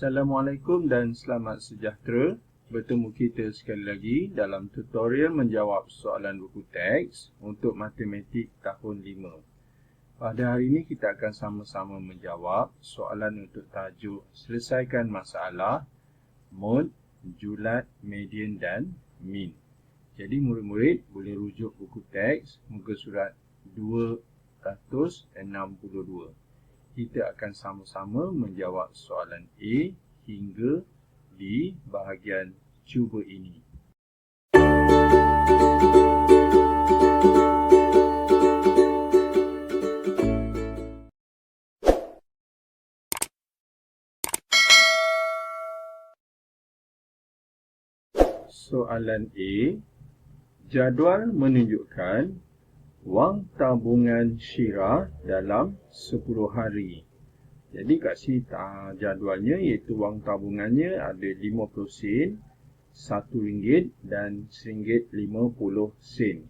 Assalamualaikum dan selamat sejahtera. Bertemu kita sekali lagi dalam tutorial menjawab soalan buku teks untuk matematik tahun 5. Pada hari ini kita akan sama-sama menjawab soalan untuk tajuk selesaikan masalah mod, julat, median dan min. Jadi murid-murid boleh rujuk buku teks muka surat 262. Kita akan sama-sama menjawab soalan A hingga di bahagian cuba ini. Soalan A, jadual menunjukkan wang tabungan Syirah dalam 10 hari. Jadi kat sini jadualnya iaitu wang tabungannya ada 50 sen, RM1 dan RM1.50.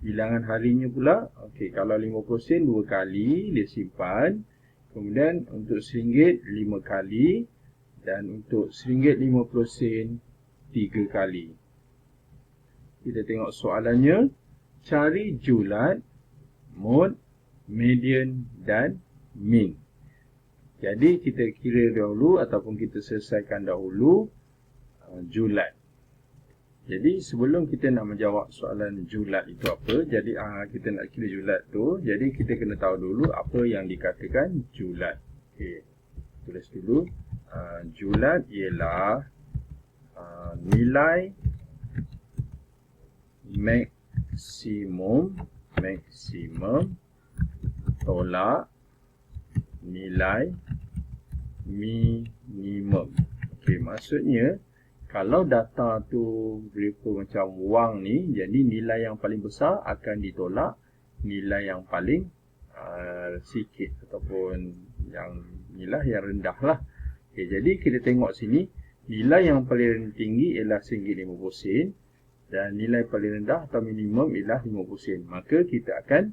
Bilangan harinya pula, kalau 50 sen 2 kali dia simpan. Kemudian untuk RM1 5 kali dan untuk RM1.50 3 kali. Kita tengok soalannya. Cari julat, mod, median dan min. Jadi kita kira dahulu ataupun kita selesaikan dahulu julat. Jadi sebelum kita nak menjawab soalan julat itu apa, jadi kita nak kira julat tu, jadi kita kena tahu dulu apa yang dikatakan julat. Tulis dulu. Julat ialah nilai maksimum tolak nilai minimum. Maksudnya kalau data tu berupa macam wang ni, jadi nilai yang paling besar akan ditolak nilai yang paling sikit ataupun yang nilai yang rendah lah. Jadi kita tengok sini, nilai yang paling tinggi ialah RM1.50 dan nilai paling rendah atau minimum ialah 50 sen. Maka kita akan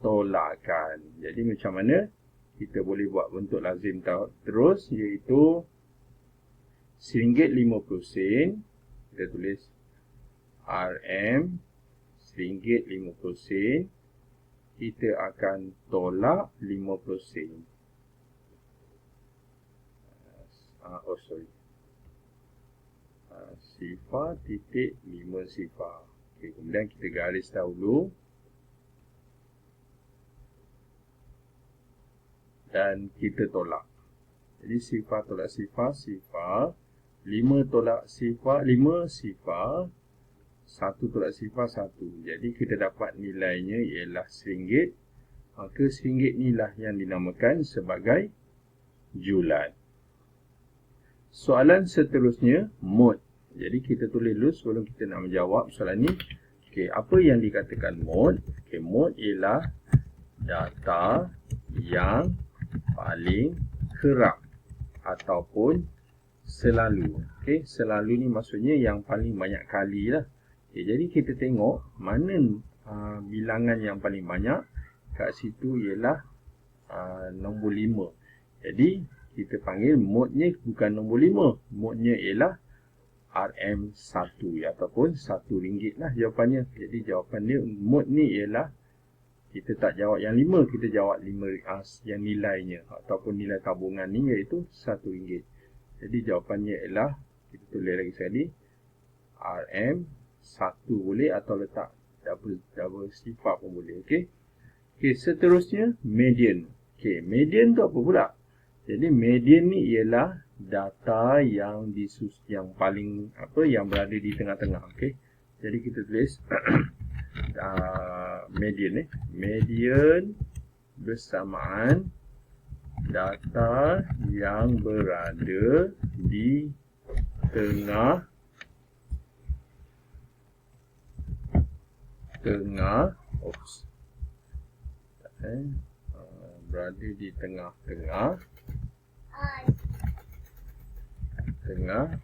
tolakkan. Jadi macam mana kita boleh buat bentuk lazim terus, iaitu RM1.50. Kita tulis RM RM1.50. Kita akan tolak 50 sen. Sifar titik 5 sifar. Kemudian kita garis dahulu. Dan kita tolak. Jadi sifar tolak sifar, sifar. 5 tolak sifar, 5 sifar. 1 tolak sifar, 1. Jadi kita dapat nilainya ialah RM1. Maka RM1 inilah yang dinamakan sebagai julat. Soalan seterusnya, mod. Jadi kita tulis dulu sebelum kita nak menjawab soalan ni. Apa yang dikatakan mod? Mod ialah data yang paling kerap ataupun selalu. Selalu ni maksudnya yang paling banyak kali lah. Jadi kita tengok mana bilangan yang paling banyak. Kat situ ialah nombor 5. Jadi kita panggil modnya bukan nombor 5. Modnya ialah RM1 ataupun RM1 lah jawapannya. Jadi jawapan dia mod ni ialah, kita tak jawab yang 5, kita jawab 5 yang nilainya ataupun nilai tabungan ni iaitu RM1. Jadi jawapannya ialah, kita tulis lagi sekali, RM1 boleh atau letak double sifar pun boleh. Seterusnya median. Median tu apa pula? Jadi median ni ialah data yang paling yang berada di tengah-tengah. Jadi kita tulis median median bersamaan data yang berada di tengah berada di tengah-tengah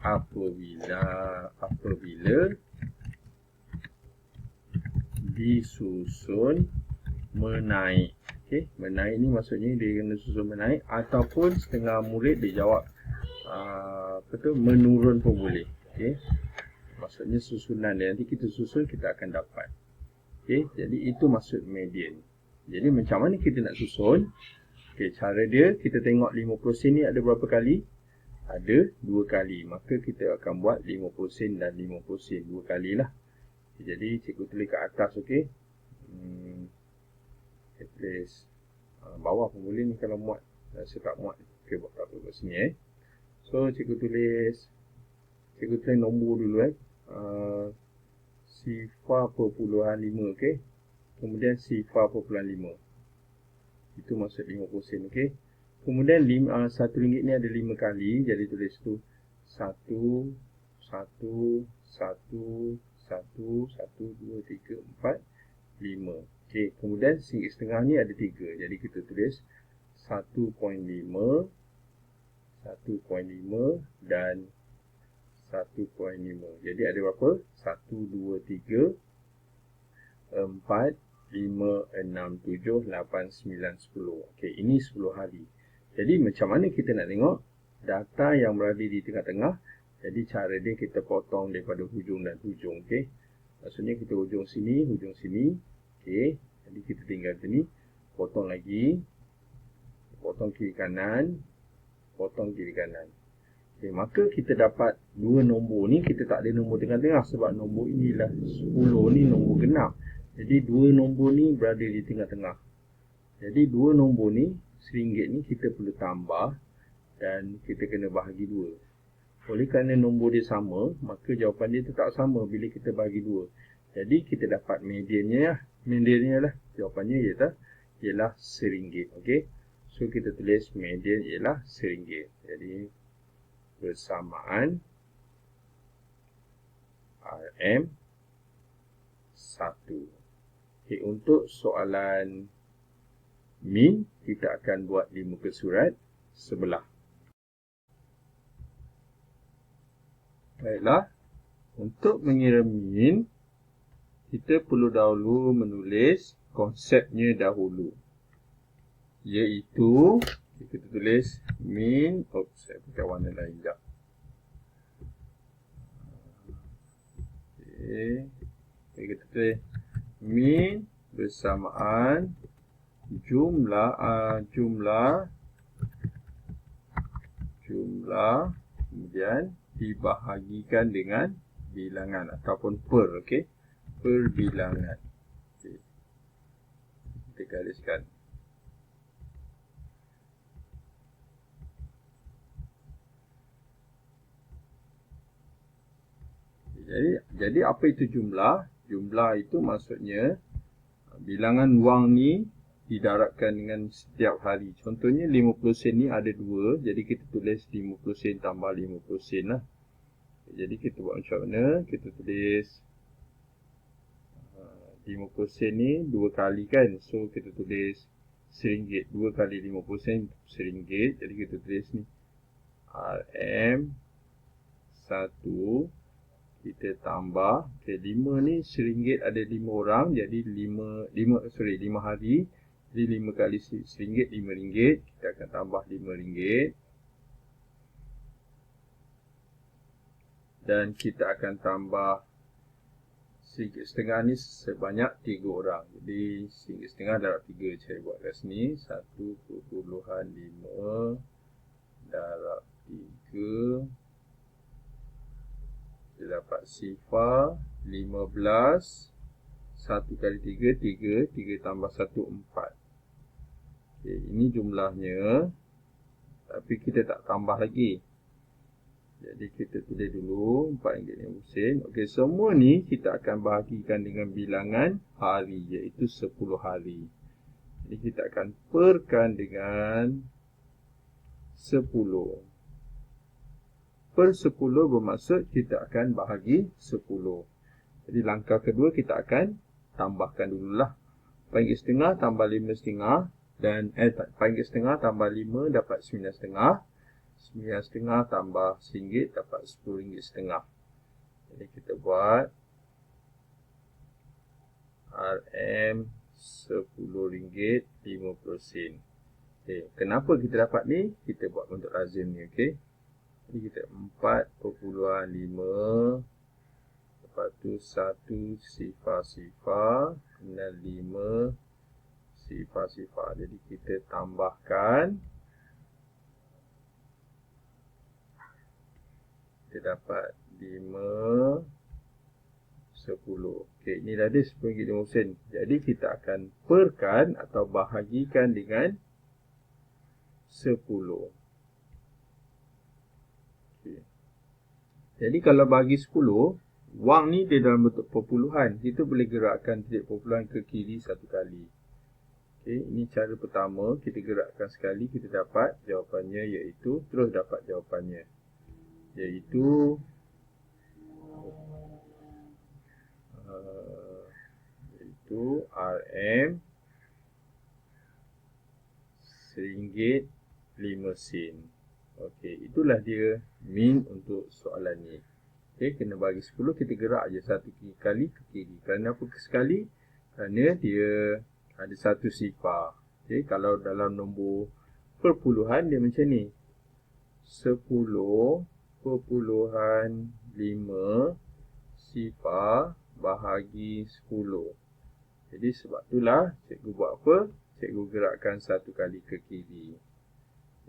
apabila disusun menaik. Menaik ni maksudnya dia kena susun menaik, ataupun setengah murid dia jawab menurun pun boleh. Okey. Maksudnya susunan dia, nanti kita susun kita akan dapat. Okey, jadi itu maksud median. Jadi macam mana kita nak susun? Okey, cara dia kita tengok 50% ni ada berapa kali? Ada 2 kali. Maka kita akan buat 50% dan 50% 2 kali lah. Okay, jadi cikgu tulis kat atas, okey. Kita tulis bawah pun boleh ni kalau muat. Saya tak muat. Okey, buat apa kat sini So cikgu tulis nombor dulu sifar perpuluhan 5, okey. Kemudian sifar perpuluhan 5. Itu maksud 50%, okey. Kemudian RM1 ni ada 5 kali, jadi tulis tu 1 1 1 1 1 2 3 4 5. Okey, kemudian RM1.50 ni ada 3. Jadi kita tulis 1.5 1.5 dan 1.5. Jadi ada berapa? 1 2 3 4 5 6 7 8 9 10. Okey, ini 10 hari. Jadi macam mana kita nak tengok data yang berada di tengah-tengah? Jadi cara dia kita potong daripada hujung dan hujung, okey. Maksudnya kita hujung sini, okey. Jadi kita tinggal sini, potong lagi, potong kiri kanan, potong kiri kanan. Okey, maka kita dapat dua nombor ni, kita tak ada nombor tengah-tengah sebab nombor inilah 10 ni nombor genap. Jadi dua nombor ni berada di tengah-tengah. Jadi dua nombor ni RM1 ni kita perlu tambah dan kita kena bahagi 2. Oleh kerana nombor dia sama, maka jawapan dia tetap sama bila kita bahagi 2. Jadi kita dapat mediannya lah. Mediannya lah. Jawapannya ialah RM1. Okey. So kita tulis median ialah RM1. Jadi bersamaan RM1. Okay, untuk soalan min, kita akan buat di muka surat sebelah. Baiklah, untuk mengira min, kita perlu dahulu menulis konsepnya dahulu. Iaitu, kita tulis min, saya pakai warna lain sekejap. Okay, kita tulis min bersamaan jumlah kemudian dibahagikan dengan bilangan ataupun per, okey, perbilangan. Okay. Kita gariskan. Jadi apa itu jumlah? Jumlah itu maksudnya bilangan wang ni didarabkan dengan setiap hari. Contohnya 50 sen ni ada 2, jadi kita tulis 50 sen tambah 50 sen lah. Jadi kita buat macam mana? Kita tulis 50 sen ni 2 kali kan. So kita tulis RM1. 2 kali 50 sen RM1. Jadi kita tulis ni RM1. Kita tambah, okay, 5 ni RM1 ada 5 orang, jadi 5 hari. Jadi 5 kali RM1, RM5. Kita akan tambah RM5. Dan kita akan tambah RM1.50 ni sebanyak 3 orang. Jadi RM1.50 darab 3. Saya buat kat sini. 1.5 darab 3. Kita dapat sifar 15. 1 kali 3, 3. 3 tambah 1, 4. Okay, ini jumlahnya. Tapi kita tak tambah lagi. Jadi kita tulis dulu RM4.50. Okey, semua ni kita akan bahagikan dengan bilangan hari, iaitu 10 hari. Jadi kita akan perkan dengan 10. Per 10 bermaksud kita akan bahagi 10. Jadi langkah kedua kita akan tambahkan dululah. RM4.50 tambah RM5.50 dan RM4.50 tambah 5 dapat RM9.50. RM9.50 tambah RM1 dapat RM10.50. Jadi kita buat RM10.50. Okay. Kenapa kita dapat ni? Kita buat bentuk lazim ni, okey. Jadi kita 4.5. Lepas tu 1 sifar-sifar. Kemudian 5 sifar-sifar. Jadi kita tambahkan. Kita dapat 5, 10. Okey, ini dah ada RM10.50. Jadi kita akan perkan atau bahagikan dengan 10. Okey. Jadi kalau bagi 10, wang ni dia dalam bentuk perpuluhan. Kita boleh gerakkan titik perpuluhan ke kiri satu kali. Okey, ini cara pertama. Kita gerakkan sekali, kita dapat jawapannya iaitu, terus dapat jawapannya. Iaitu RM RM1.05. Okey, itulah dia min untuk soalan ni. Okey, kena bagi 10, kita gerak je satu kali ke kiri. Kerana apa sekali? Kerana dia ada satu sifar. Okey, kalau dalam nombor perpuluhan dia macam ni. 10.5 sifar bahagi 10. Jadi sebab itulah cikgu buat apa? Cikgu gerakkan satu kali ke kiri.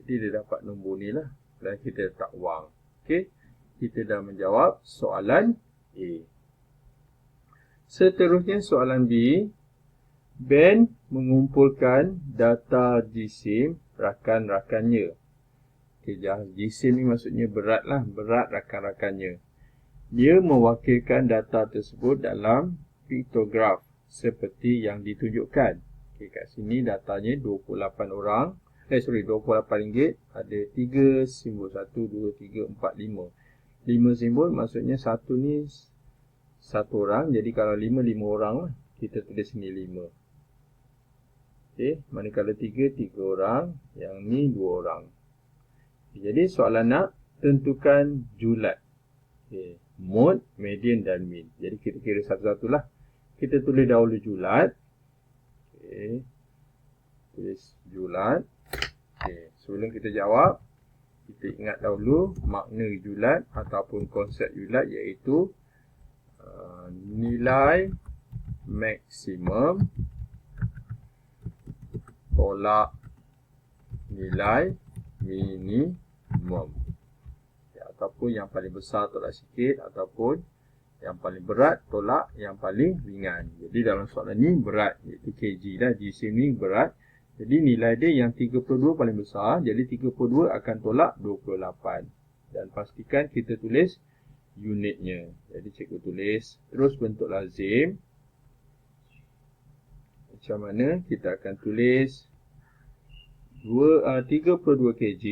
Jadi dia dapat nombor ni lah. Dan kita letak wang. Okey. Kita dah menjawab soalan A. Seterusnya soalan B. Ben mengumpulkan data jisim rakan-rakannya. Okey, jisim ni maksudnya berat lah. Berat rakan-rakannya. Dia mewakilkan data tersebut dalam piktograf seperti yang ditunjukkan. Okey, kat sini datanya 28 orang. 28 ringgit. Ada 3 simbol. 1, 2, 3, 4, 5. 5 simbol maksudnya satu ni satu orang. Jadi kalau 5 orang lah. Kita tulis sini 5. Okey, manakala 3 orang. Yang ni 2 orang. Jadi soalan nak tentukan julat. Okey, mod, median dan min. Jadi kita kira satu-satulah. Kita tulis dahulu julat. Okey. Tulis julat. Okey, sebelum kita jawab, kita ingat dahulu makna julat ataupun konsep julat iaitu nilai maksimum tolak nilai minimum. Ya, ataupun yang paling besar tolak sikit ataupun yang paling berat tolak yang paling ringan. Jadi dalam soalan ni berat, iaitu kg dah. Jisim ni berat. Jadi nilai dia yang 32 paling besar. Jadi 32 akan tolak 28. Dan pastikan kita tulis unitnya. Jadi cikgu tulis. Terus bentuk lazim. Macam mana? Kita akan tulis 32 kg.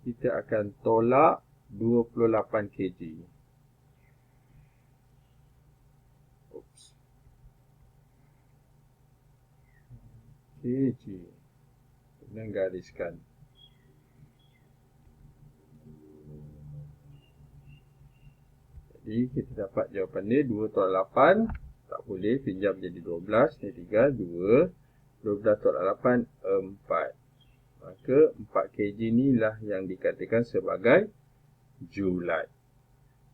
Kita akan tolak 28 kg. Oops. Kg. Kena gariskan. Jadi kita dapat jawapan dia 2 tolak 8. Tak boleh, pinjam jadi 12. Ni 3, 2. 12 tolak 8, 4. Maka 4 kg ni lah yang dikatakan sebagai julat.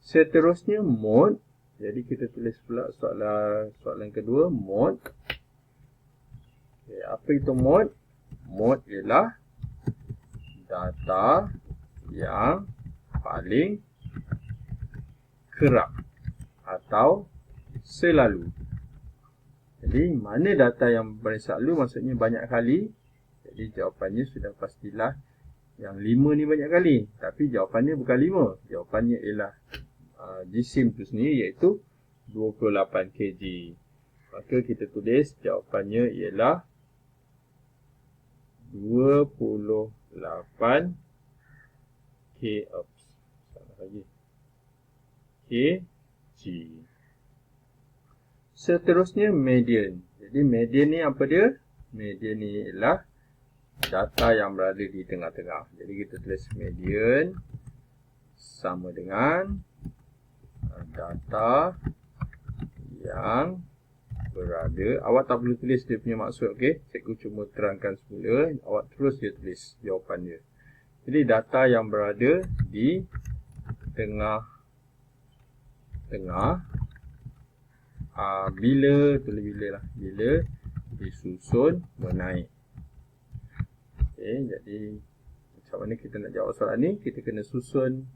Seterusnya mod. Jadi kita tulis pula soalan kedua, mod. Okay, apa itu mod? Mod ialah data yang paling kerap atau selalu. Jadi mana data yang paling selalu maksudnya banyak kali. Jadi jawapannya sudah pastilah yang 5 ni banyak kali. Tapi jawapannya bukan 5. Jawapannya ialah jisim tu sendiri iaitu 28 kg. Maka kita tulis jawapannya ialah 28 kg. Seterusnya median. Jadi median ni apa dia? Median ni ialah data yang berada di tengah-tengah. Jadi kita tulis median sama dengan data yang berada. Awak tak perlu tulis dia punya maksud, okey? Cikgu cuma terangkan semula, awak terus dia tulis jawapan dia. Jadi data yang berada di tengah-tengah bila disusun menaik. Okey, jadi macam mana kita nak jawab soalan ni? Kita kena susun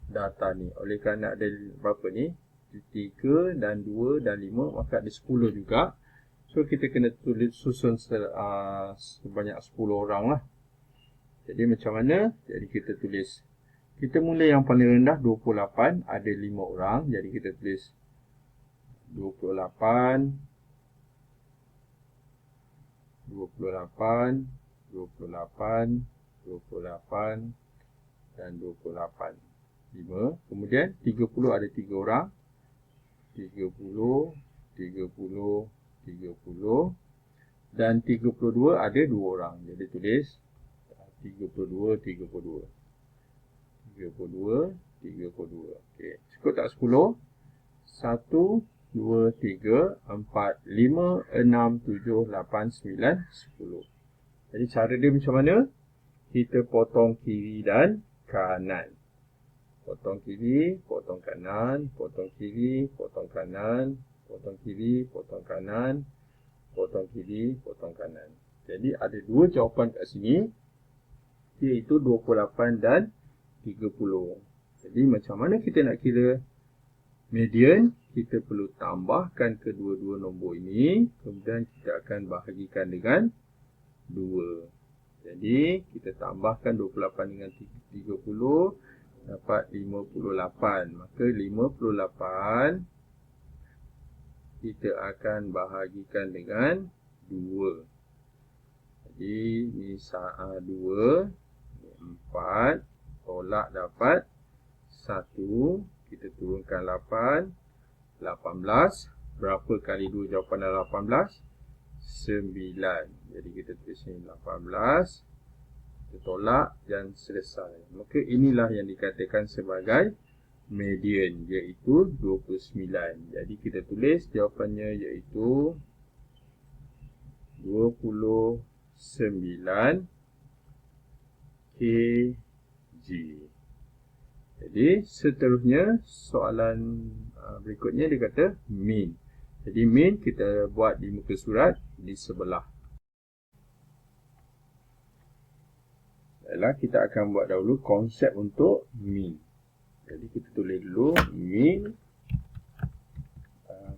data ni. Oleh kerana ada berapa ni? 3 dan 2 dan 5, maka ada 10 juga. So kita kena susun sebanyak 10 orang lah. Jadi macam mana? Jadi kita tulis. Kita mula yang paling rendah 28, ada 5 orang. Jadi kita tulis 28 dan 28. 5. Kemudian 30 ada 3 orang. 30 dan 32 ada 2 orang. Jadi tulis 32. Okey, cukup tak 10? 1 2 3 4 5 6 7 8 9 10. Jadi cara dia macam mana? Kita potong kiri dan kanan. Potong kiri, potong kanan, potong kiri, potong kanan, potong kiri, potong kanan, potong kiri, potong kanan. Jadi ada 2 jawapan kat sini, iaitu 28 dan 30. Jadi macam mana kita nak kira median? Kita perlu tambahkan kedua-dua nombor ini, kemudian kita akan bahagikan dengan 2. Jadi kita tambahkan 28 dengan 30, dapat 58. Maka 58 kita akan bahagikan dengan 2. Jadi ni 2, 4, tolak dapat 1. Kita turunkan 8, 18. Berapa kali 2 jawapan adalah 18? 9. Jadi kita tulis ni 18. Kita tolak dan selesai. Maka inilah yang dikatakan sebagai median, iaitu 29. Jadi kita tulis jawapannya iaitu 29 kg. Jadi seterusnya soalan berikutnya dia kata mean. Jadi mean kita buat di muka surat di sebelah. Baiklah, kita akan buat dahulu konsep untuk mean. Jadi kita tulis dulu mean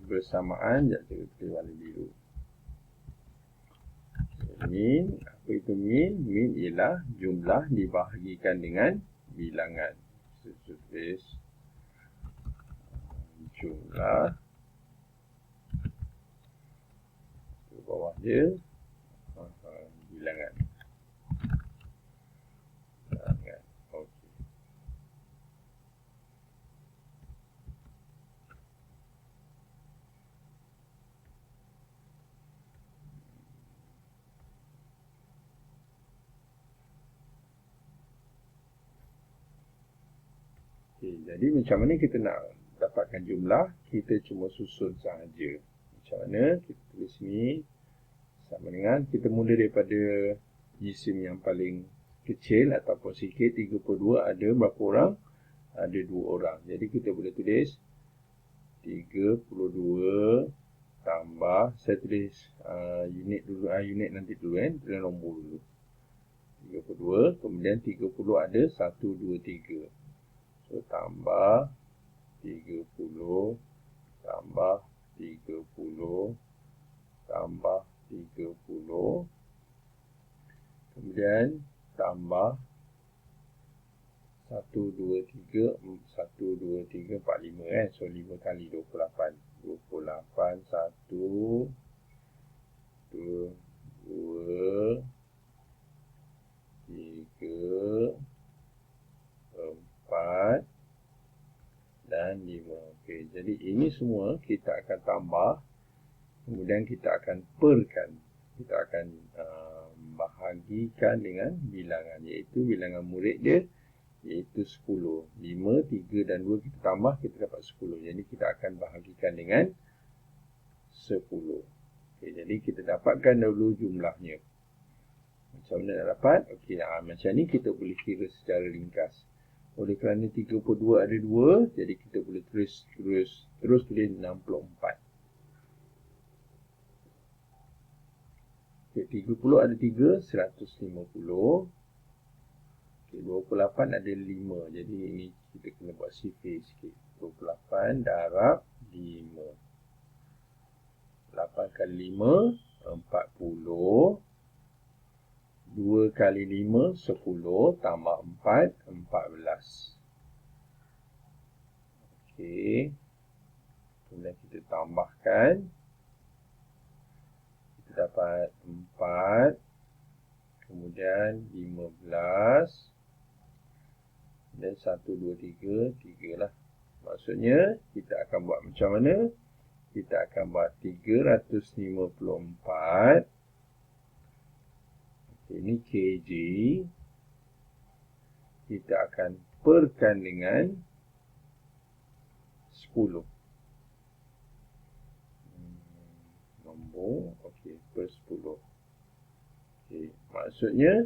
bersamaan, jadi kita tulis warna biru. Mean, apa itu mean? Mean ialah jumlah dibahagikan dengan bilangan. Kita tulis jumlah, di bawah dia bilangan. Okay, jadi macam mana kita nak dapatkan jumlah? Kita cuma susun sahaja. Macam mana? Kita tulis ni sama dengan, kita mula daripada jisim yang paling kecil ataupun sikit. 32 ada berapa orang? Ada 2 orang. Jadi kita boleh tulis 32 tambah, saya tulis unit dulu, unit nanti dulu kan, tulis nombor dulu. 32, kemudian 30 ada 1, 2, 3. So tambah 30 tambah 30 tambah 30, kemudian tambah 1, 2, 3, 1, 2, 3, 4, 5 kan. So 5 kali 28. 28, 1, 2, 3, 4 dan 5. Okey, jadi ini semua kita akan tambah, kemudian kita akan perkan. Kita akan bahagikan dengan bilangan, iaitu bilangan murid dia iaitu 10. 5, 3 dan 2 kita tambah, kita dapat 10. Jadi kita akan bahagikan dengan 10. Okay, jadi kita dapatkan dahulu jumlahnya. Macam mana nak dapat? Okey, macam ni kita boleh kira secara ringkas. Oleh kerana 32 ada 2, jadi kita boleh terus tulis 64. Okey, 30 ada 3, 150. Okey, 28 ada 5. Jadi ini kita kena buat sifir sikit. 28 darab 5. 8 kali 5, 40. 2 kali 5, 10. Tambah 4, 14. Okey. Kemudian kita tambahkan. Kita dapat 4. Kemudian 15. Dan 1, 2, 3. 3 lah. Maksudnya, kita akan buat macam mana? Kita akan buat 354. Ini kg. Kita akan perkan dengan 10. Nombor, okey, per 10. Okey, maksudnya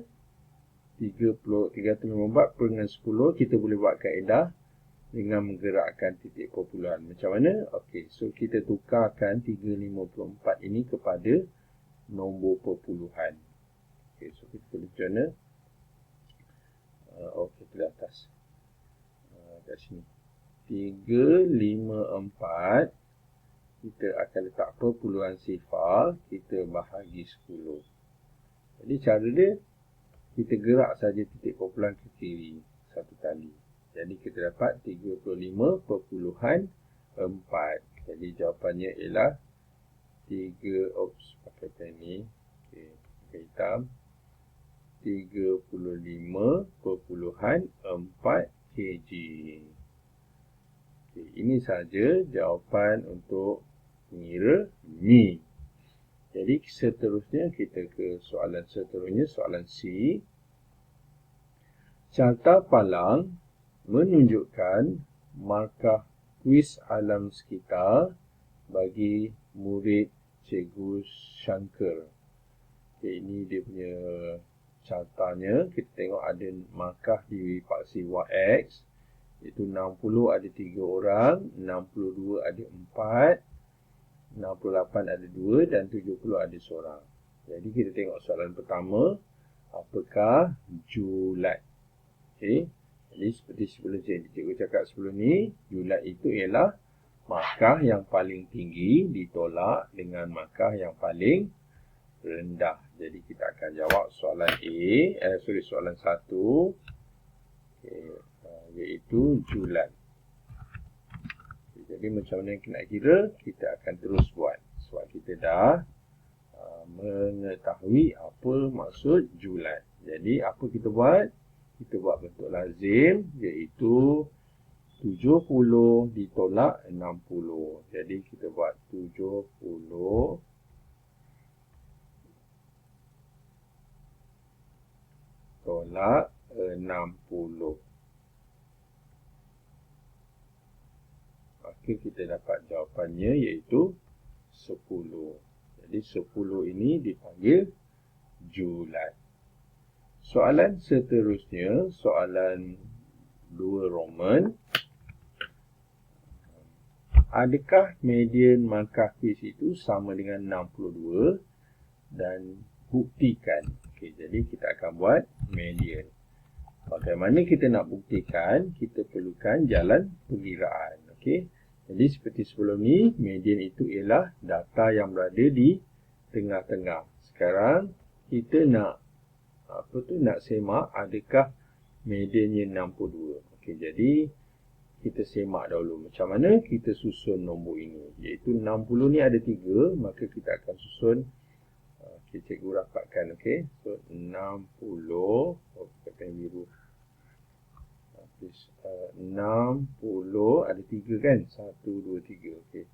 354 per dengan 10, kita boleh buat kaedah dengan menggerakkan titik perpuluhan. Macam mana? Okey, so kita tukarkan 354 ini kepada nombor perpuluhan. Okey, so kita tulis macam mana? Okey, di atas. Kat sini. 354. Kita akan letak perpuluhan sifar. Kita bahagi 10. Jadi cara dia, kita gerak saja titik perpuluhan ke kiri satu kali. Jadi kita dapat 35.4. Jadi jawapannya ialah 3, pakai pen ni. Okey, pakai hitam. 35.4 kg. Okay, ini saja jawapan untuk mengira mi. Jadi seterusnya kita ke soalan seterusnya, soalan C. Carta palang menunjukkan markah kuis alam sekitar bagi murid Cikgu Shankar. Okay, ini dia punya cartanya. Kita tengok ada markah di paksi YX, iaitu 60 ada 3 orang, 62 ada 4, 68 ada 2 dan 70 ada seorang. Jadi kita tengok soalan pertama, apakah julat? Okey. Jadi seperti sebelum cikgu cakap sebelum ni, julat itu ialah markah yang paling tinggi ditolak dengan markah yang paling rendah. Jadi kita akan jawab soalan soalan 1, iaitu julat. Jadi macam mana yang kita nak kira, kita akan terus buat. Sebab kita dah mengetahui apa maksud julat. Jadi apa kita buat? Kita buat bentuk lazim, iaitu 70 ditolak 60. Jadi kita buat 70 tolak 60. Maka kita dapat jawapannya iaitu 10. Jadi 10 ini dipanggil julat. Soalan seterusnya, soalan 2 Roman. Adakah median markah kuis itu sama dengan 62 dan buktikan. Okey, jadi kita akan buat median. Bagaimana kita nak buktikan? Kita perlukan jalan perkiraan. Okey. Jadi seperti sebelum ni, median itu ialah data yang berada di tengah-tengah. Sekarang kita nak nak semak adakah mediannya 62. Okey, jadi kita semak dahulu macam mana kita susun nombor ini. Iaitu 60 ni ada 3, maka kita akan susun. Okey, cikgu rapatkan. Okey, so 60, pen biru. 60 ada 3 kan? 1, 2, 3. Okey,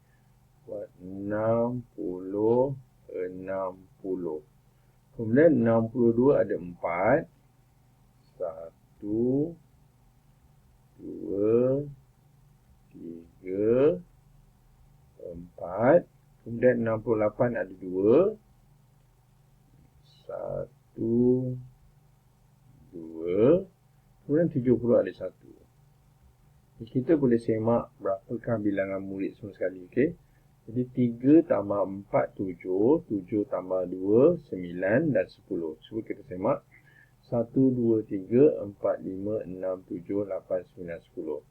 buat 60, 60. Kemudian 62 ada 4. 1, 2, 3, 4. Kemudian Kemudian 68 ada 2. 1, 2. Kemudian 70 ada 1. Kita boleh semak berapakah bilangan murid semua sekali. Okay? Jadi 3 tambah 4, 7. 7 tambah 2, 9 dan 10. Cuba kita semak. 1, 2, 3, 4, 5, 6, 7, 8, 9, 10.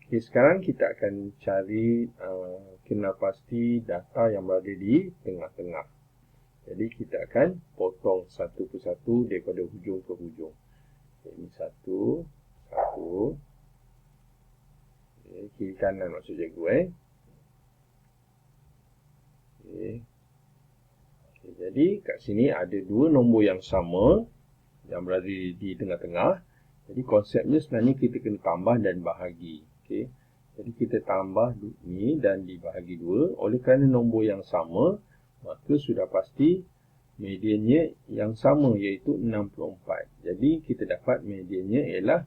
Okay, sekarang kita akan cari kenal pasti data yang berada di tengah-tengah. Jadi kita akan potong satu persatu daripada hujung ke hujung. Okay, ini 1, 1. Okay, kiri kanan maksud cikgu. Okay. Okay, jadi kat sini ada dua nombor yang sama yang berada di tengah-tengah. Jadi konsepnya sebenarnya kita kena tambah dan bahagi. Okay. Jadi kita tambah ni dan dibahagi 2. Oleh kerana nombor yang sama, maka sudah pasti mediannya yang sama, iaitu 64. Jadi kita dapat mediannya ialah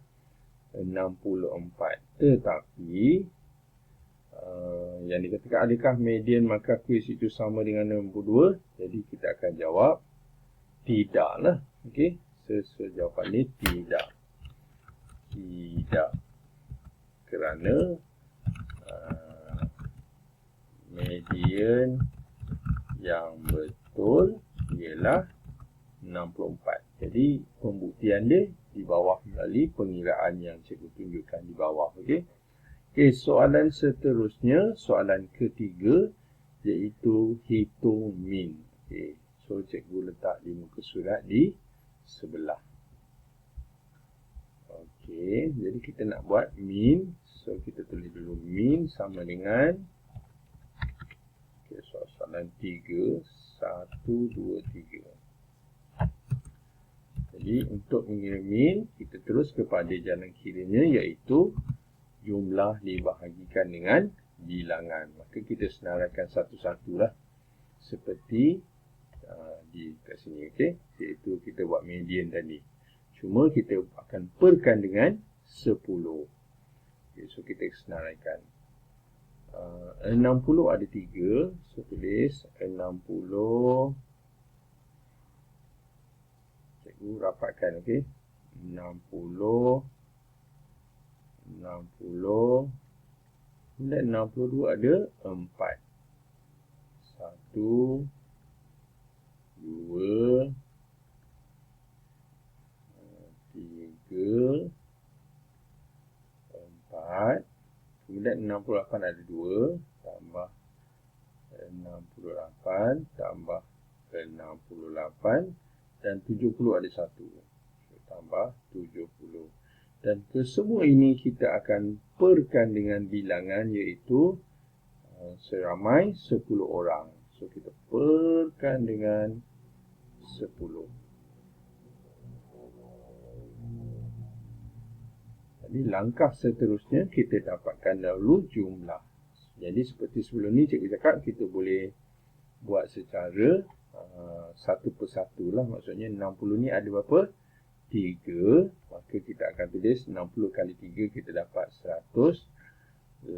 64. Tetapi yang dikatakan adakah median markah kuis itu sama dengan 62? Jadi kita akan jawab tidaklah. Okey, jawapan ini tidak. Tidak. Kerana median yang betul ialah 64. Jadi pembuktian dia di bawah melalui pengiraan yang cikgu tunjukkan di bawah. Okey. Okey, soalan seterusnya, soalan ketiga, iaitu hitung min. Okey, so cikgu letak di muka surat di sebelah. Okey, jadi kita nak buat min. So kita tulis dulu min sama dengan, okey, soalan 3, 1, 2, 3. Jadi untuk mengira min, kita terus kepada jalan kiranya, iaitu jumlah dibahagikan dengan bilangan. Maka kita senaraikan satu-satulah seperti di kat sini. Okey, iaitu kita buat median tadi. Cuma kita akan perkan dengan 10. Okay, so kita senaraikan. 60 ada 3. So tulis 60. Cikgu rapatkan. Okey, 60. 60. Dan 62 ada 4. 1, 2, 3, 4. Kemudian 68 ada 2. Tambah 68. Tambah 68. Dan 70 ada 1. Tambah 70. Dan kesemua ini kita akan perkan dengan bilangan, iaitu seramai 10 orang. So kita perkan dengan 10. Jadi langkah seterusnya kita dapatkan dahulu jumlah. Jadi seperti sebelum ni cikgu cakap, kita boleh buat secara satu persatu lah. Maksudnya 60 ni ada berapa? 3. Maka kita akan tulis 60 kali 3, kita dapat 180.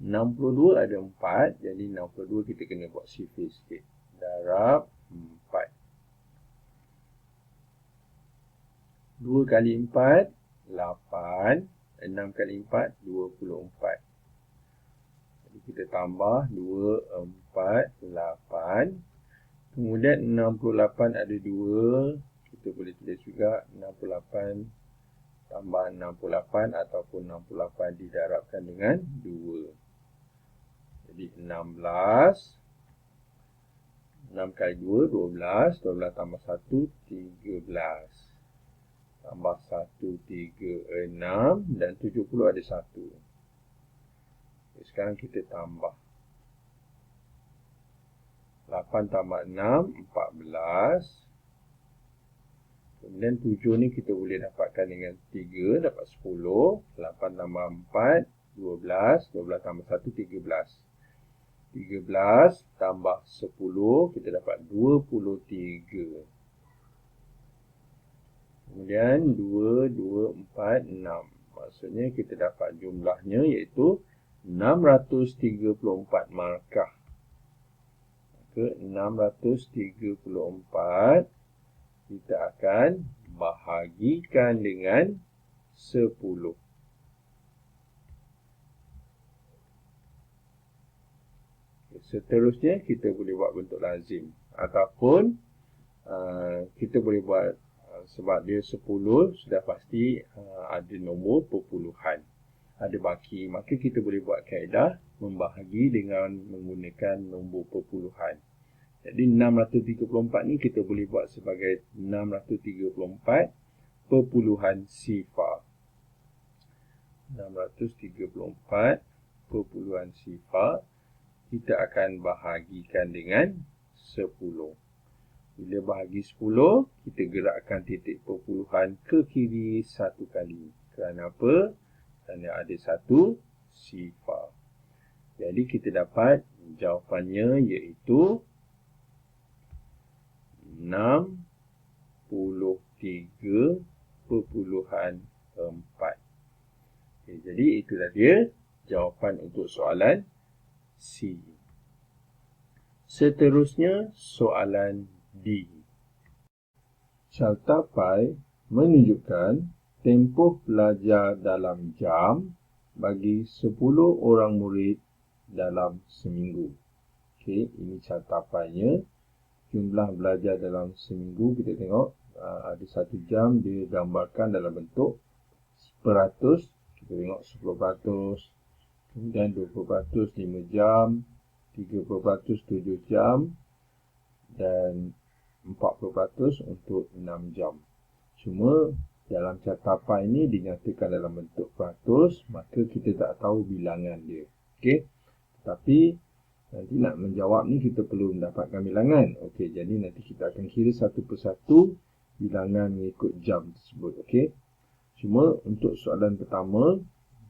62 ada 4. Jadi 62 kita kena buat sifir sikit. Darab 4. 2 kali 4, 8. 6 kali 4, 24. Jadi kita tambah 2, 4, 8. Kemudian 68 ada 2. Kita boleh tulis juga 68 tambah 68 ataupun 68 didarabkan dengan 2. Jadi 16. 6 kali 2, 12. 12 tambah 1, 13. Tambah 1, 3, 6. Dan 70 ada 1. Sekarang kita tambah. 8 tambah 6, 14. Kemudian 7 ni kita boleh dapatkan dengan 3, dapat 10. 8 tambah 4, 12. 12 tambah 1, 13. 13 tambah 10, kita dapat 23. Kemudian 2, 2, 4, 6. Maksudnya kita dapat jumlahnya iaitu 634 markah. Maka 634 kita akan bahagikan dengan 10. Seterusnya kita boleh buat bentuk lazim ataupun kita boleh buat sebab dia 10 sudah pasti ada nombor perpuluhan, ada baki, maka kita boleh buat kaedah membahagi dengan menggunakan nombor perpuluhan. Jadi 634 ni kita boleh buat sebagai 634 perpuluhan sifar. 634 perpuluhan sifar kita akan bahagikan dengan 10. Bila bahagi 10, kita gerakkan titik perpuluhan ke kiri satu kali. Kerana apa? Kerana ada satu sifar. Jadi kita dapat jawapannya iaitu 63.4. Jadi itulah dia jawapan untuk soalan C. Seterusnya soalan D. Carta pai menunjukkan tempoh belajar dalam jam bagi 10 orang murid dalam seminggu. Okey, ini carta painya. Jumlah belajar dalam seminggu kita tengok ada 1 jam dia gambarkan dalam bentuk peratus. Kita tengok 10%, kemudian 20% 5 jam, 30% 7 jam dan 40% untuk 6 jam. Cuma dalam carta pai ini dinyatakan dalam bentuk peratus, maka kita tak tahu bilangan dia. Okey. Tetapi nanti nak menjawab ni kita perlu mendapatkan bilangan. Okey, jadi nanti kita akan kira satu persatu bilangan mengikut jam tersebut. Okey. Cuma untuk soalan pertama,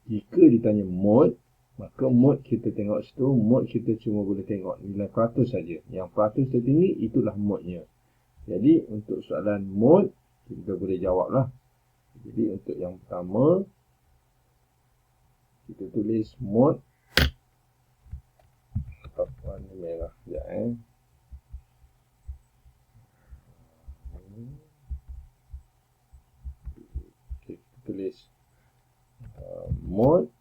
jika ditanya mod, maka mod kita tengok situ, mod kita cuma boleh tengok nilai peratus saja. Yang peratus tertinggi itulah modnya. Jadi untuk soalan mod kita boleh jawab lah. Jadi untuk yang pertama kita tulis mod warna merah sekejap okay, kita tulis mod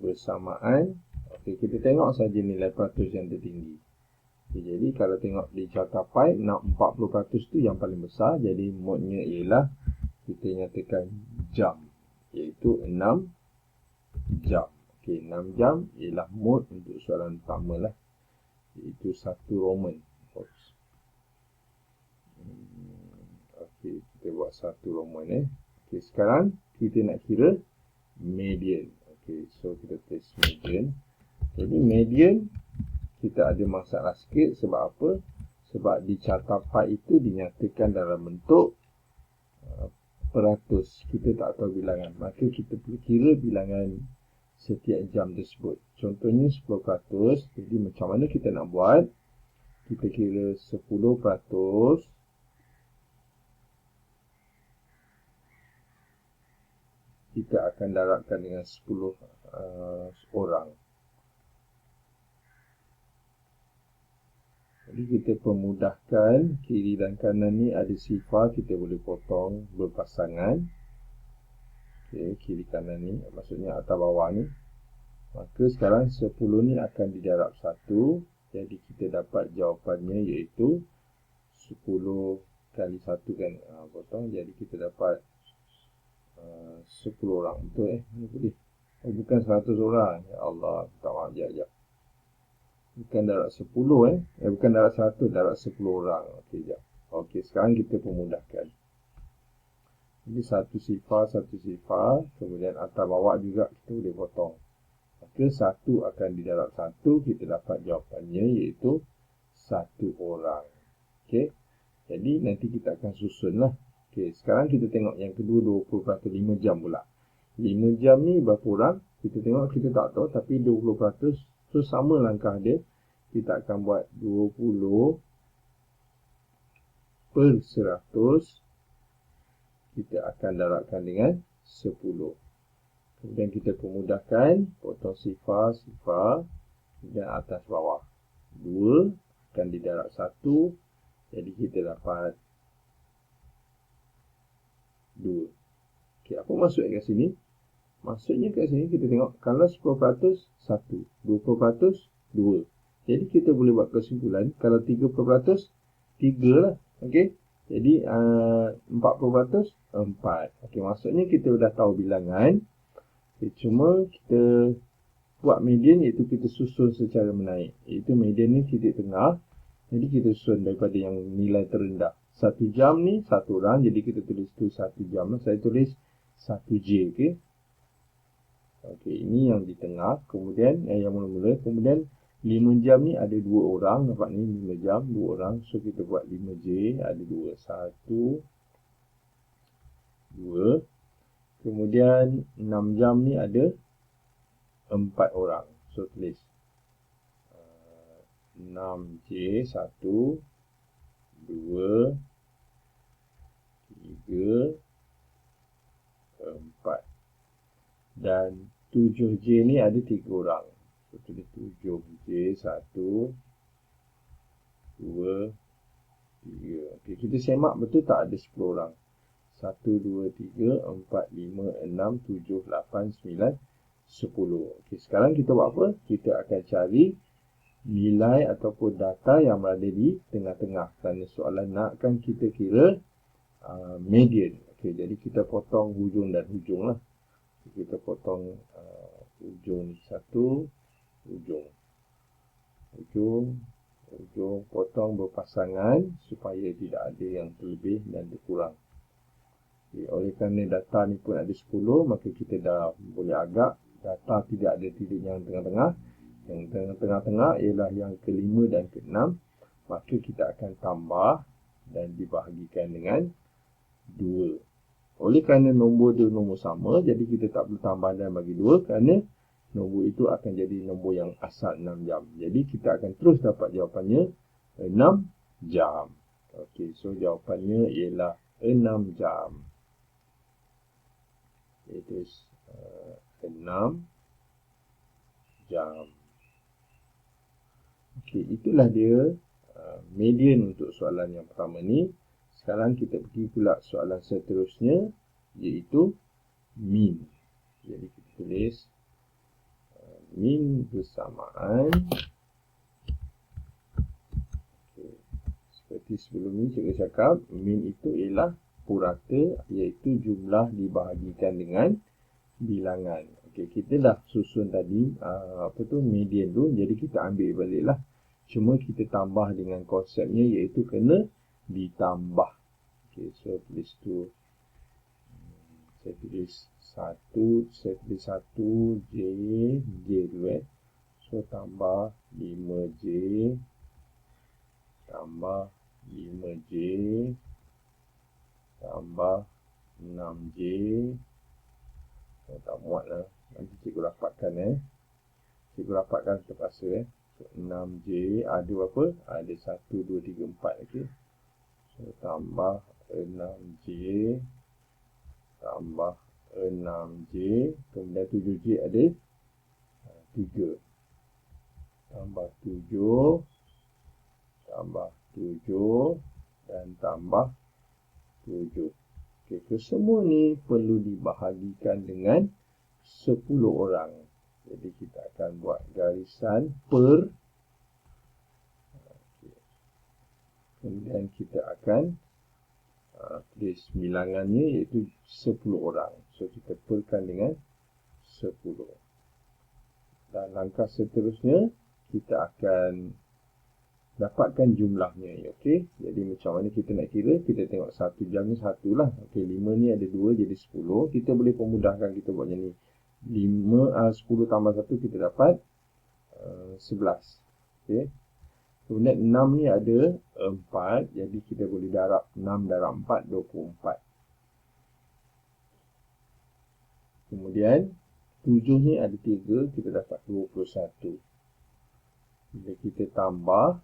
bersamaan. Okey, kita tengok saja nilai peratus yang tertinggi. Okay, jadi kalau tengok di carta pai 40% tu yang paling besar, jadi modnya ialah kita nyatakan jam, iaitu 6 jam. Okey, 6 jam ialah mod untuk soalan pertama lah, iaitu 1 Roman. Okey, kita buat 1 Roman Okey, sekarang kita nak kira median. Okey, so kita tulis median. Jadi median kita ada masalah sikit sebab apa? Sebab di carta pai itu dinyatakan dalam bentuk peratus. Kita tak tahu bilangan. Maka kita perlu kira bilangan setiap jam tersebut. Contohnya 10%. Jadi macam mana kita nak buat? Kita kira 10%. Kita akan darabkan dengan 10 orang. Jadi kita permudahkan, kiri dan kanan ni ada sifar, kita boleh potong berpasangan. Okay, kiri kanan ni, maksudnya atas bawah ni. Maka sekarang 10 ni akan didarab 1. Jadi kita dapat jawapannya iaitu 10 kali 1 kan, potong. Jadi kita dapat 10 orang. Betul boleh. Oh, bukan 100 orang. Ya Allah, tak maaf, sekejap. Bukan darab 10 bukan darab 100, darab 10 orang. Okey, sekejap. Okey, sekarang kita pemudahkan. Jadi satu sifar, kemudian atas bawah juga kita boleh potong. Maka 1 akan didarab 1, kita dapat jawapannya iaitu 1 orang. Okey. Jadi nanti kita akan susunlah. Okey, sekarang kita tengok yang kedua 20%, 5 jam pula. 5 jam ni berapa orang? Kita tengok, kita tak tahu, tapi 20%. So, sama langkah dia. Kita akan buat 20 per 100. Kita akan darabkan dengan 10. Kemudian kita pemudahkan, potong sifar, kemudian atas bawah. 2 akan didarab 1, jadi kita dapat 2. Okey, apa maksudnya kat sini? Maksudnya kat sini kita tengok, kalau 10% 1, 20% 2. Jadi kita boleh buat kesimpulan, kalau 30% 3 lah. Okey. Jadi 40% 4. Okey, maksudnya kita dah tahu bilangan. Okay, cuma kita buat median, iaitu kita susun secara menaik. Iaitu median ni titik tengah. Jadi kita susun daripada yang nilai terendah. 1 jam ni 1 orang, jadi kita tulis tu 1 jam lah. Saya tulis 1J, okey. Okey, ini yang di tengah. Kemudian yang mula-mula, kemudian 5 jam ni ada 2 orang. Nampak ni 5 jam 2 orang. So kita buat 5J, ada 2. 1 2. Kemudian 6 jam ni ada 4 orang. So tulis 6J 1 2 3 4. Dan 7J ni ada 3 orang. So tulis 7J 1 2 3. Okey, kita semak betul tak ada 10 orang. 1, 2, 3, 4, 5, 6, 7, 8, 9, 10. Okey, sekarang kita buat apa? Kita akan cari nilai ataupun data yang berada di tengah-tengah. Kerana soalan nakkan kita kira median. Okey, jadi kita potong hujung dan hujung lah. Kita potong hujung ni 1, hujung, potong berpasangan supaya tidak ada yang terlebih dan terkurang. Okay, oleh kerana data ni pun ada 10, maka kita dah boleh agak data tidak ada titik yang tengah-tengah. Yang tengah-tengah ialah yang ke-5 dan ke-6. Maka kita akan tambah dan dibahagikan dengan 2. Oleh kerana nombor dia nombor sama, jadi kita tak perlu tambah dan bagi 2, kerana nombor itu akan jadi nombor yang asal 6 jam. Jadi kita akan terus dapat jawapannya 6 jam. Okey, so jawapannya ialah 6 jam. Itu 6 jam. Okey, itulah dia median untuk soalan yang pertama ni. Sekarang kita pergi pula soalan seterusnya, iaitu min. Jadi kita tulis min bersamaan. Okay. Seperti sebelum ni cikgu cakap, min itu ialah purata, iaitu jumlah dibahagikan dengan bilangan. Okey, kita dah susun tadi median tu, jadi kita ambil baliklah. Cuma kita tambah dengan konsepnya, iaitu kena ditambah. Okey, so tulis tu. Saya tulis 1 J dulu So tambah 5J tambah 5J tambah 6J. Tak muat lah. Nanti cikgu rapatkan Cikgu rapatkan terpaksa So 6J ada berapa? Ada 1, 2, 3, 4. Okay. So tambah 6J tambah 6J. Kemudian 7J ada 3. Tambah 7 tambah 7 dan tambah 7. Okey, kesemua ni perlu dibahagikan dengan 10 orang. Jadi kita akan buat garisan per. Okay. Kemudian kita akan tulis bilangannya, iaitu 10 orang. So kita perkan dengan 10. Dan langkah seterusnya kita akan dapatkan jumlahnya. Okey. Jadi macam mana kita nak kira? Kita tengok 1 jam ni 1 lah. Okey, 5 ni ada 2 jadi 10. Kita boleh pemudahkan, kita buat macam ni. 10 tambah 1 kita dapat 11. Okey. Kemudian 6 ni ada 4. Jadi kita boleh darab 6 darab 4, 24. Kemudian 7 ni ada 3. Kita dapat 21. Bila kita tambah,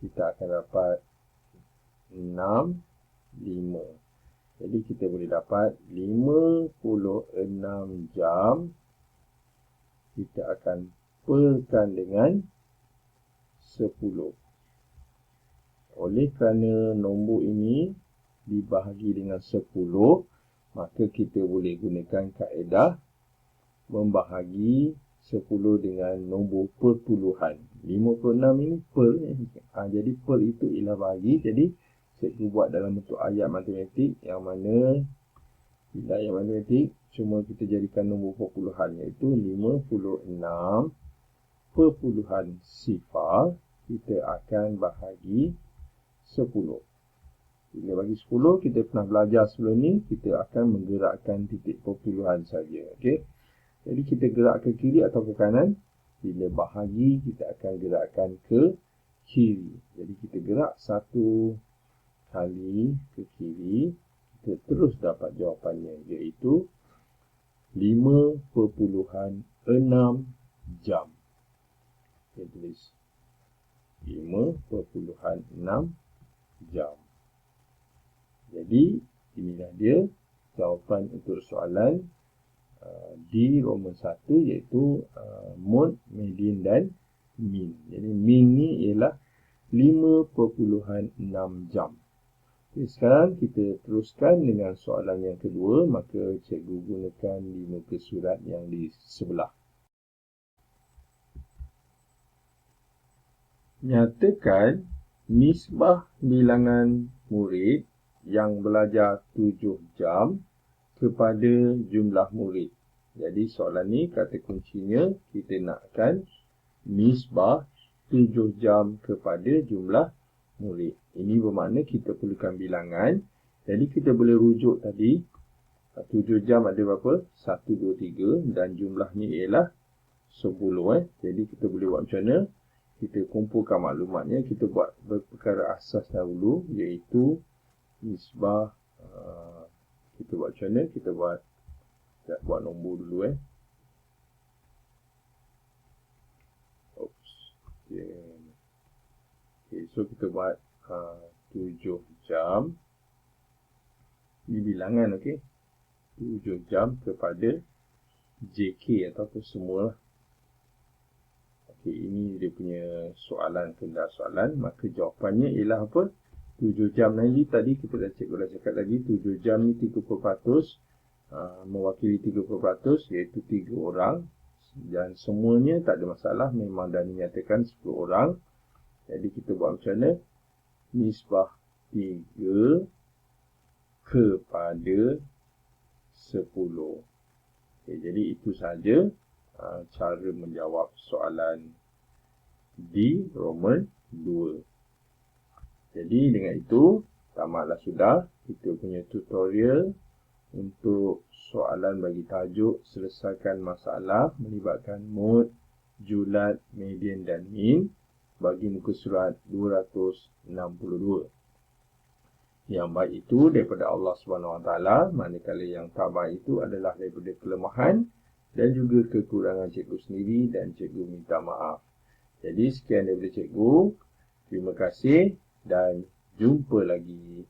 kita akan dapat 6, 5. Jadi kita boleh dapat 56 jam. Kita akan perkan dengan 10. Oleh kerana nombor ini dibahagi dengan 10, maka kita boleh gunakan kaedah membahagi 10 dengan nombor perpuluhan. 56 ini per. Jadi per itu ialah bahagi. Jadi cikgu buat dalam bentuk ayat matematik, yang mana bila ayat matematik cuma kita jadikan nombor perpuluhan, iaitu 56 perpuluhan sifar. Kita akan bahagi 10. Bila bagi 10, kita pernah belajar sebelum ni, kita akan menggerakkan titik perpuluhan saja. Okey. Jadi kita gerak ke kiri atau ke kanan. Bila bahagi, kita akan gerakkan ke kiri. Jadi kita gerak 1 kali ke kiri, kita terus dapat jawapannya, iaitu 5.6 jam. Kita tulis 5.6 jam. Jadi inilah dia jawapan untuk soalan di Roman 1, iaitu mode, median dan min. Jadi min ni ialah 5.6 jam. Okay, sekarang kita teruskan dengan soalan yang kedua. Maka cikgu gunakan di muka surat yang di sebelah. Nyatakan nisbah bilangan murid yang belajar 7 jam kepada jumlah murid. Jadi soalan ni kata kuncinya kita nakkan nisbah 7 jam kepada jumlah murid. Ini bermakna kita perlukan bilangan. Jadi kita boleh rujuk tadi 7 jam ada berapa? 1, 2, 3 dan jumlahnya ialah 10. Jadi kita boleh buat macam mana? Kita kumpulkan maklumatnya. Kita buat perkara asas dahulu, iaitu nisbah. Kita buat macam mana? Kita buat nombor dulu. Oops. Okay, so kita buat 7 jam. Ini bilangan, okey. 7 jam kepada JK ataupun semua lah. Okey, ini dia punya soalan, kendala soalan. Maka jawapannya ialah apa? 7 jam lagi tadi kita dah cakap lagi. 7 jam ni 30%. Mewakili 30%, iaitu 3 orang. Dan semuanya tak ada masalah. Memang dah dinyatakan 10 orang. Jadi kita buat macam mana? Nisbah 3 kepada 10. Okay, jadi itu sahaja cara menjawab soalan di Roman 2. Jadi dengan itu tamatlah sudah kita punya tutorial untuk soalan bagi tajuk selesaikan masalah melibatkan mod, julat, median dan min bagi muka surat 262. Yang baik itu daripada Allah SWT, manakala yang tak baik itu adalah daripada kelemahan dan juga kekurangan cikgu sendiri, dan cikgu minta maaf. Jadi sekian daripada cikgu. Terima kasih dan jumpa lagi.